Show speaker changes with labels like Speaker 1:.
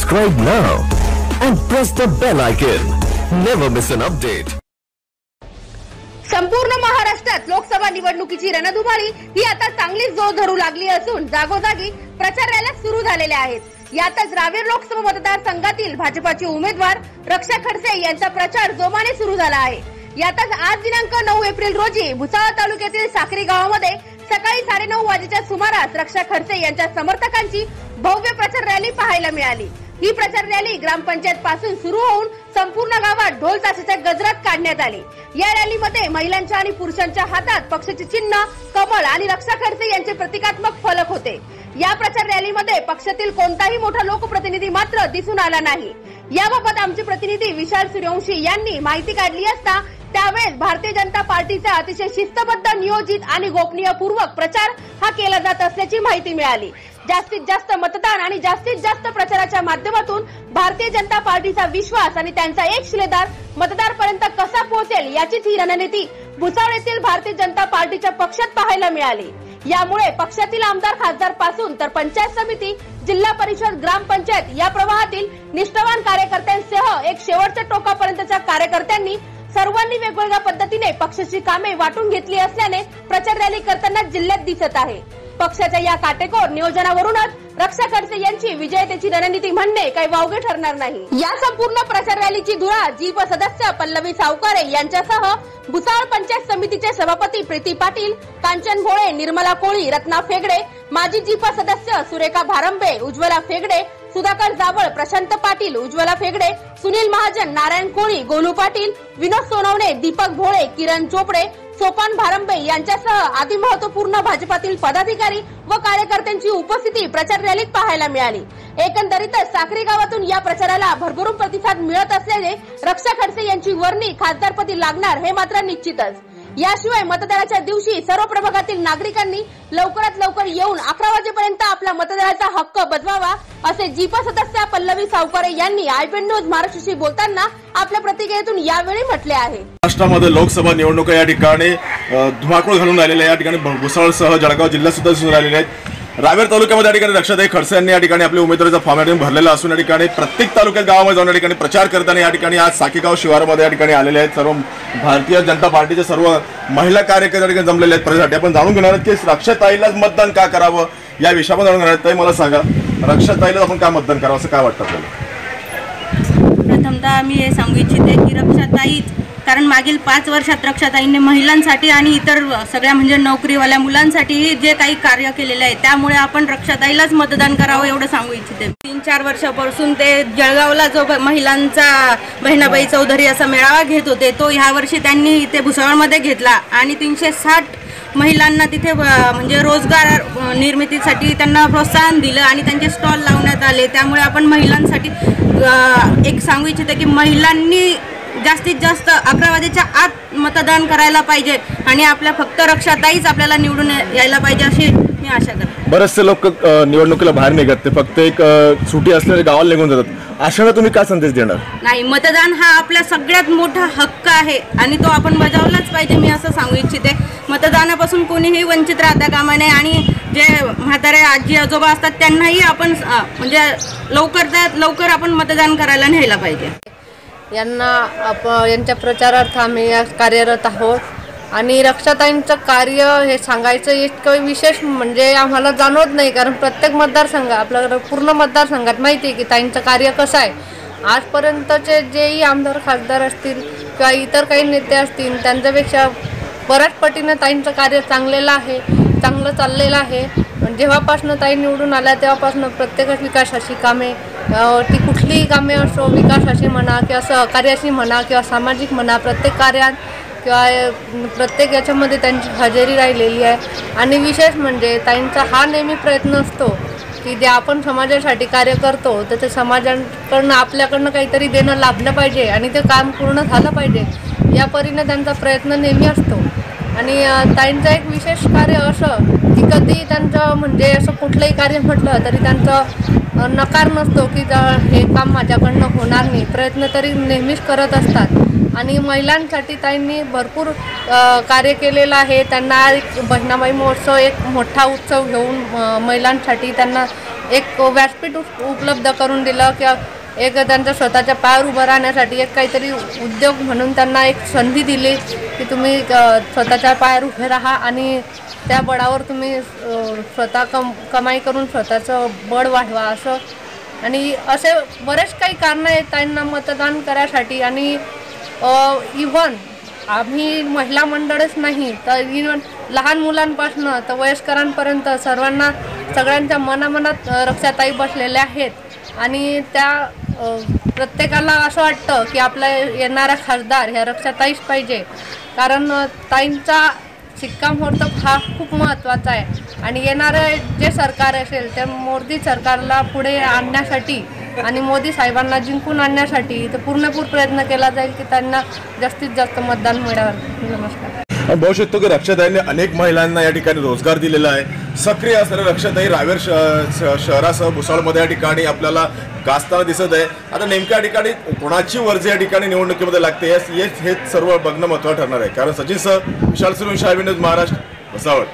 Speaker 1: Subscribe now and press the bell icon. Never miss an update.
Speaker 2: संपूर्ण महाराष्ट्रात लोकसभा निवडणुकीची रणधुमाळी ही आता चांगलीच जोर धरू लागली असून जागोजागी प्रचार रॅल्या सुरू झालेल्या आहेत। यातच रावेर लोकसभा मतदारसंघातील भाजपाचे उमेदवार रक्षा खडसे यांचा प्रचार जोमाने सुरू झाला आहे। यातच आज दिनांक 9 एप्रिल रोजी भुसावळ तालुक्यातील साखरी गावामध्ये सकाळी 9:30 वाजेच्या सुमारास रक्षा खडसे यांच्या समर्थकांची भव्य प्रचार रॅली पाहायला मिळाली। ही प्रचार रॅली ग्रामपंचायत पासून सुरू होऊन संपूर्ण गावात ढोल ताशाच्या गजरात काढण्यात आली। या रॅलीमध्ये महिलांच्या आणि पुरुषांच्या हातात पक्षाचे चिन्ह, कमळ आणि रक्षा खडसे यांचे प्रतिकात्मक फलक होते। या प्रचार रॅलीमध्ये पक्षातील कोणताही मोठा लोकप्रतिनिधी मात्र दिसून आला नाही। याबाबत आमचे प्रतिनिधी विशाल सूर्यवंशी यांनी माहिती काढली असता त्यावेळेस भारतीय जनता पार्टीचा अतिशय शिस्तबद्ध, नियोजित आणि गोपनीयपूर्वक प्रचार हा केला जात असल्याची माहिती मिळाली। जास्तीत जास्त मतदान आणि जास्तीत जास्त प्रचाराच्या माध्यमातून भारतीय जनता पार्टीचा विश्वास आणि त्यांचा एक शिलेदार मतदारापर्यंत कसा पोहोचेल याचीच ही रणनीती भुसावळ येथील भारतीय जनता पार्टीच्या पक्षात पाहायला मिळाली। यामुळे पक्षातील आमदार, खासदार पासून तर पंचायत समिती, जिल्हा परिषद, ग्रामपंचायत या प्रवाहातील निष्ठावान कार्यकर्त्यांसह एक शेवटच्या टोकापर्यंतच्या कार्यकर्त्यांनी सर्वांनी वेगवेगळ्या पद्धतीने पक्षाची कामे वाटून घेतली असल्याने प्रचार रॅली करताना जिल्ह्यात दिसत आहे। पक्षाच्या या काटेकोर नियोजनावरूनच रक्षा खडसे यांची विजयतेची रणनीती म्हणणे काही वावगे ठरणार नाही। या संपूर्ण प्रचार रॅलीची धुरा जीप सदस्य पल्लवी सावकारे यांच्यासह भुसावळ पंचायत समितीचे सभापती प्रीती पाटील, कांचन भोळे, निर्मला कोळी, रत्ना फेगडे, माजी जीप सदस्य सुरेखा भारंबे, उज्ज्वला फेगडे, सुधाकर जावळ, प्रशांत पाटील, उज्ज्वला फेगडे, सुनील महाजन, नारायण कोळी, गोलू पाटील, विनोद सोनवणे, दीपक भोळे, किरण चोपडे, सोपान भारंबे यांच्यासह आदी महत्वपूर्ण भाजपातील पदाधिकारी व कार्यकर्त्यांची उपस्थिती प्रचार रॅलीत पाहायला मिळाली। एकंदरीतच साखरी गावातून या प्रचाराला भरभरून प्रतिसाद मिळत असल्याने रक्षा खडसे यांची वर्णी खासदारपदी लागणार हे मात्र निश्चितच। याशिवाय मतदानाच्या दिवशी सर्व प्रभागातील नागरिकांनी लवकरात लवकर येऊन 11 वाजेपर्यंत आपला मतदानाचा हक्क बजवावा असे जीप सदस्य पल्लवी सावकारे यांनी आयपीएन न्यूज महाराष्ट्राशी बोलताना आपल्या प्रतिक्रियेतून यावेळी म्हटले आहे।
Speaker 3: महाराष्ट्रामध्ये लोकसभा निवडणुका या ठिकाणी धुमाकूळ घालून राहिलेल्या या ठिकाणी भुसावळसह जळगाव जिल्ह्यात सुद्धा सुरू राहिलेले आहेत। रावेर तालुक्यामध्ये या ठिकाणी रक्षाताई खडसे यांनी या ठिकाणी आपल्या उमेदवारीचा फॉर्म भरलेला असून या ठिकाणी प्रत्येक तालुक्यात गावामध्ये जाऊन या ठिकाणी प्रचार करताना या ठिकाणी आज साकीगाव शिवारामध्ये या ठिकाणी आलेले आहेत। सर्व भारतीय जनता पार्टीचे सर्व महिला कार्यकर्ते जमलेले आहेत प्रचारासाठी। आपण जाणून घेणार आहोत की रक्षाताईलाच मतदान का करावं या विषयावर जाणून घेणार आहेत। ताई, मला सांगा, रक्षाताईला आपण का मतदान करावं असं काय वाटतं आपल्याला?
Speaker 4: प्रथमतः मी हे सांगू इच्छिते की रक्षाताईच, कारण मागील 5 वर्षात रक्षाताईंनी महिलांसाठी आणि इतर सगळ्या म्हणजे नोकरीवाल्या मुलांसाठी जे काही कार्य केलेले आहे त्यामुळे आपण रक्षाताईलाच मतदान करावं एवढं सांगू इच्छिते। 3-4 वर्षापासून ते जळगावला जो महिलांचा बहिणाबाई चौधरी असा मेळावा घेत होते तो ह्या वर्षी त्यांनी इथे भुसावळमध्ये घेतला आणि 360 महिलांना तिथे म्हणजे रोजगार निर्मितीसाठी त्यांना प्रोत्साहन दिलं आणि त्यांचे स्टॉल लावण्यात आले। त्यामुळे आपण महिलांसाठी एक सांगू इच्छिते की महिलांनी जास्तीत जास्त 11 वाजेच्या आत मतदान करायला पाहिजे आणि आपल्या फक्त रक्षाताईच आपल्याला निवडून यायला पाहिजे अशी मी आशा करते।
Speaker 3: बरेचसे लोक निवडणुकीला बाहेर निघत, ते फक्त एक सुटी असलेल्या गावाला निघून जातात। अशाला तुम्ही काय संदेश देणार? नाही,
Speaker 4: मतदान हा आपला सगळ्यात मोठा हक्क आहे आणि तो आपण बजावलाच पाहिजे मी असं सांगू इच्छिते। मतदानापासून कोणीही वंचित राहता कामा नये आणि जे म्हातारे आजी आजोबा असतात त्यांनाही आपण म्हणजे लवकर आपण मतदान करायला न्यायला पाहिजे।
Speaker 5: यांच्या प्रचारार्थ आम्ही कार्यरत आहोत आणि रक्षाताईंचं कार्य हे सांगायचं इतकं विशेष म्हणजे आम्हाला जाणवत नाही, कारण प्रत्येक मतदारसंघ आपल्याला पूर्ण मतदारसंघात माहिती आहे की ताईंचं कार्य कसं आहे। आजपर्यंतचे जेही आमदार, खासदार असतील किंवा इतर काही नेते असतील त्यांच्यापेक्षा बऱ्याच पटीनं ताईंचं कार्य चांगलं चाललेलं आहे। जेव्हापासून ताई निवडून आल्या तेव्हापासून प्रत्येकच विकासाची कामे, ती कुठलीही कामे असो, विकासाची म्हणा किंवा सहकार्याची म्हणा किंवा सामाजिक म्हणा, प्रत्येक कार्यात किंवा प्रत्येक याच्यामध्ये त्यांची हजेरी राहिलेली आहे। आणि विशेष म्हणजे ताईंचा हा नेहमी प्रयत्न असतो की जे आपण समाजासाठी कार्य करतो तर ते समाजाकडनं आपल्याकडनं काहीतरी देणं लाभलं पाहिजे आणि ते काम पूर्ण झालं पाहिजे या परीने त्यांचा प्रयत्न नेहमी असतो। आणि ताईंचं एक विशेष कार्य असं कधी कधी त्यांचं म्हणजे असं कुठलंही कार्य म्हटलं तरी त्यांचं नकार नसतो की हे काम माझ्याकडनं होणार नाही, प्रयत्न तरी नेहमीच करत असतात। आणि महिलांसाठी त्यांनी भरपूर कार्य केलेलं आहे। त्यांना एक बहिणाबाई महोत्सव एक मोठा उत्सव घेऊन महिलांसाठी त्यांना एक व्यासपीठ उपलब्ध करून दिलं किंवा एक त्यांच्या स्वतःच्या पायावर उभं राहण्यासाठी एक काहीतरी उद्योग म्हणून त्यांना एक संधी दिली की तुम्ही स्वतःच्या पायावर उभे राहा आणि त्या बळावर तुम्ही स्वतः कमाई करून स्वतःचं बळ वाढवा असं। आणि असे बरेच काही कारणं आहेत त्यांना मतदान करायसाठी। आणि इव्हन आम्ही महिला मंडळच नाही तर इव्हन लहान मुलांपासून तर वयस्करांपर्यंत सगळ्यांच्या मनामनात रक्षाताई बसलेल्या आहेत। आणि त्या प्रत्येकाला असं वाटतं की आपला येणारा खासदार ह्या रक्षाताईच पाहिजे, कारण ताईंचा शिक्कामोर्तब हा खूप महत्त्वाचा आहे। आणि येणारं जे सरकार असेल त्या मोदी सरकारला पुढे आणण्यासाठी आणि मोदी साहेबांना जिंकून आणण्यासाठी तर पूर्णपूर प्रयत्न केला जाईल की त्यांना जास्तीत जास्त मतदान मिळावं। नमस्कार।
Speaker 3: बघू शकतो की रक्षाताईंनी अनेक महिलांना या ठिकाणी रोजगार दिलेला आहे। सक्रिय असणाऱ्या रक्षाताई रावेर शहरासह भुसावळमध्ये या ठिकाणी आपल्याला गाजताना दिसत आहे। आता नेमक्या या ठिकाणी कोणाची वर्जी या ठिकाणी निवडणुकीमध्ये लागते हे सर्व बघणं महत्त्वाचं ठरणार आहे। कारण सचिन सर, विशाल सुरू, न्यूज महाराष्ट्र, भुसावळ।